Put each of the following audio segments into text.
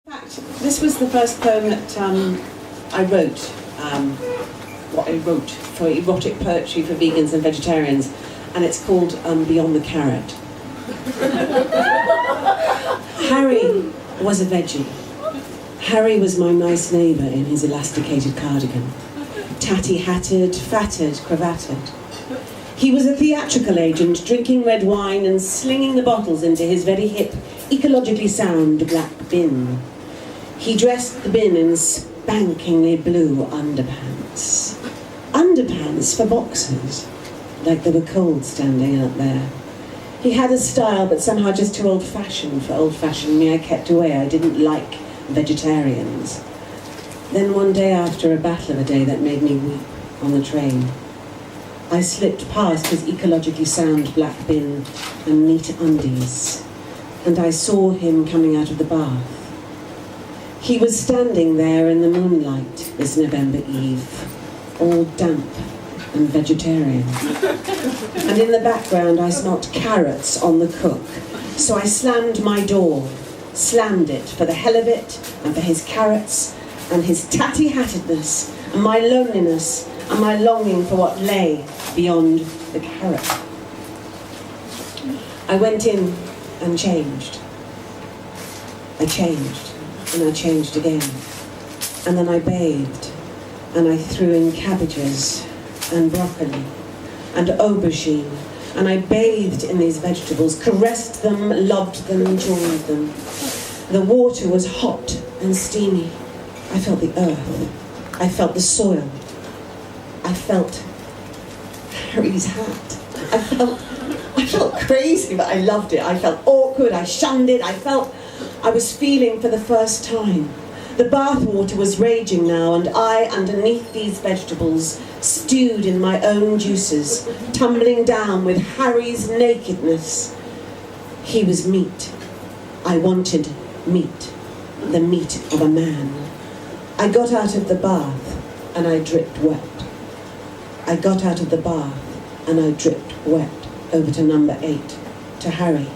In fact, this was the first poem that I wrote, what I wrote for erotic poetry for vegans and vegetarians, and it's called Beyond the Carrot. Harry was a veggie. Harry was my nice neighbour in his elasticated cardigan, tatty-hatted, fatted, cravatted. He was a theatrical agent, drinking red wine and slinging the bottles into his very hip, ecologically sound black bin. He dressed the bin in spankingly blue underpants. Underpants for boxers, like they were cold standing out there. He had a style, but somehow just too old-fashioned for old-fashioned me. I kept away. I didn't like vegetarians. Then one day after a battle of a day that made me weep on the train, I slipped past his ecologically sound black bin and neat undies, and I saw him coming out of the bath. He was standing there in the moonlight this November eve, all damp and vegetarian. And in the background I smelt carrots on the cook, so I slammed my door, slammed it for the hell of it, and for his carrots, and his tatty-hattedness, and my loneliness, and my longing for what lay beyond the carrot. I went in and changed. I changed, and I changed again. And then I bathed, and I threw in cabbages, and broccoli, and aubergine, and I bathed in these vegetables, caressed them, loved them, enjoyed them. The water was hot and steamy. I felt the earth. I felt the soil. I felt Harry's hat. I felt crazy, but I loved it. I felt awkward, I shunned it, I was feeling for the first time. The bathwater was raging now, and I, underneath these vegetables, stewed in my own juices, tumbling down with Harry's nakedness. He was meat. I wanted meat, the meat of a man. I got out of the bath, and I dripped wet. I got out of the bath, and I dripped wet over to number 8, to Harry.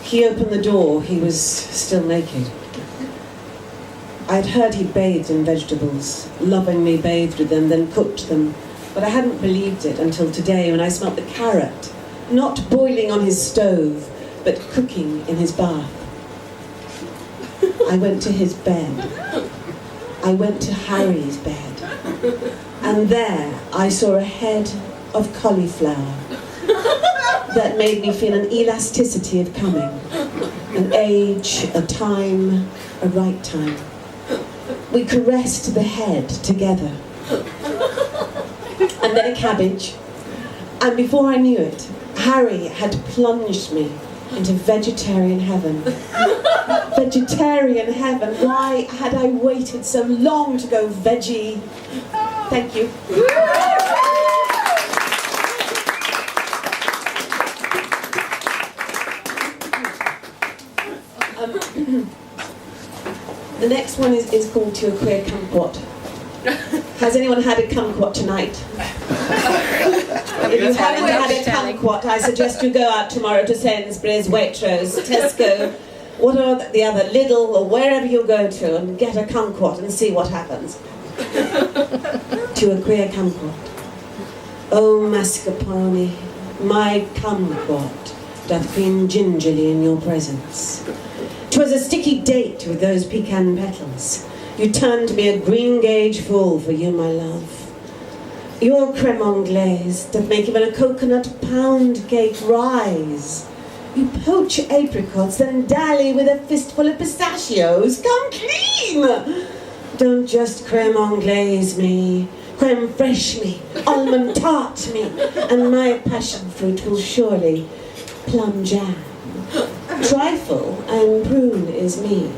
He opened the door. He was still naked. I'd heard he bathed in vegetables, lovingly bathed with them, then cooked them, but I hadn't believed it until today when I smelt the carrot, not boiling on his stove, but cooking in his bath. I went to his bed. I went to Harry's bed, and there I saw a head of cauliflower that made me feel an elasticity of coming, an age, a time, a right time. We caressed the head together, and then a cabbage, and before I knew it, Harry had plunged me into vegetarian heaven. Vegetarian heaven. Why had I waited so long to go veggie? Thank you. The next one is called To a Queer Kumquat. Has anyone had a kumquat tonight? If you haven't had a kumquat, I suggest you go out tomorrow to Sainsbury's, Waitrose, Tesco, what are the other, Lidl, or wherever you go to, and get a kumquat and see what happens. To a Queer Kumquat. Oh, mascarpone, my kumquat doth cream gingerly in your presence. 'Twas a sticky date with those pecan petals. You turned me a green gauge fool for you, my love. Your creme anglaise doth make even a coconut pound cake rise. You poach apricots, then dally with a fistful of pistachios. Come clean! Don't just creme anglaise me, creme fraiche me, almond tart me, and my passion fruit will surely plum jam. Trifle and prune is me.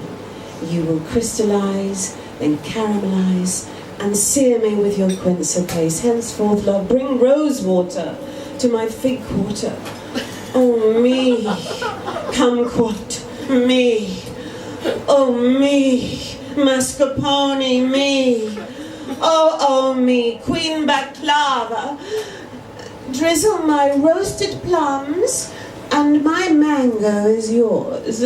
You will crystallize, then caramelize, and sear me with your quincer paste. Henceforth, love, bring rose water to my fig quarter. Oh, me, kumquat, me. Oh, me, mascarpone, me. Oh, me, queen baklava. Drizzle my roasted plums, and my mango is yours.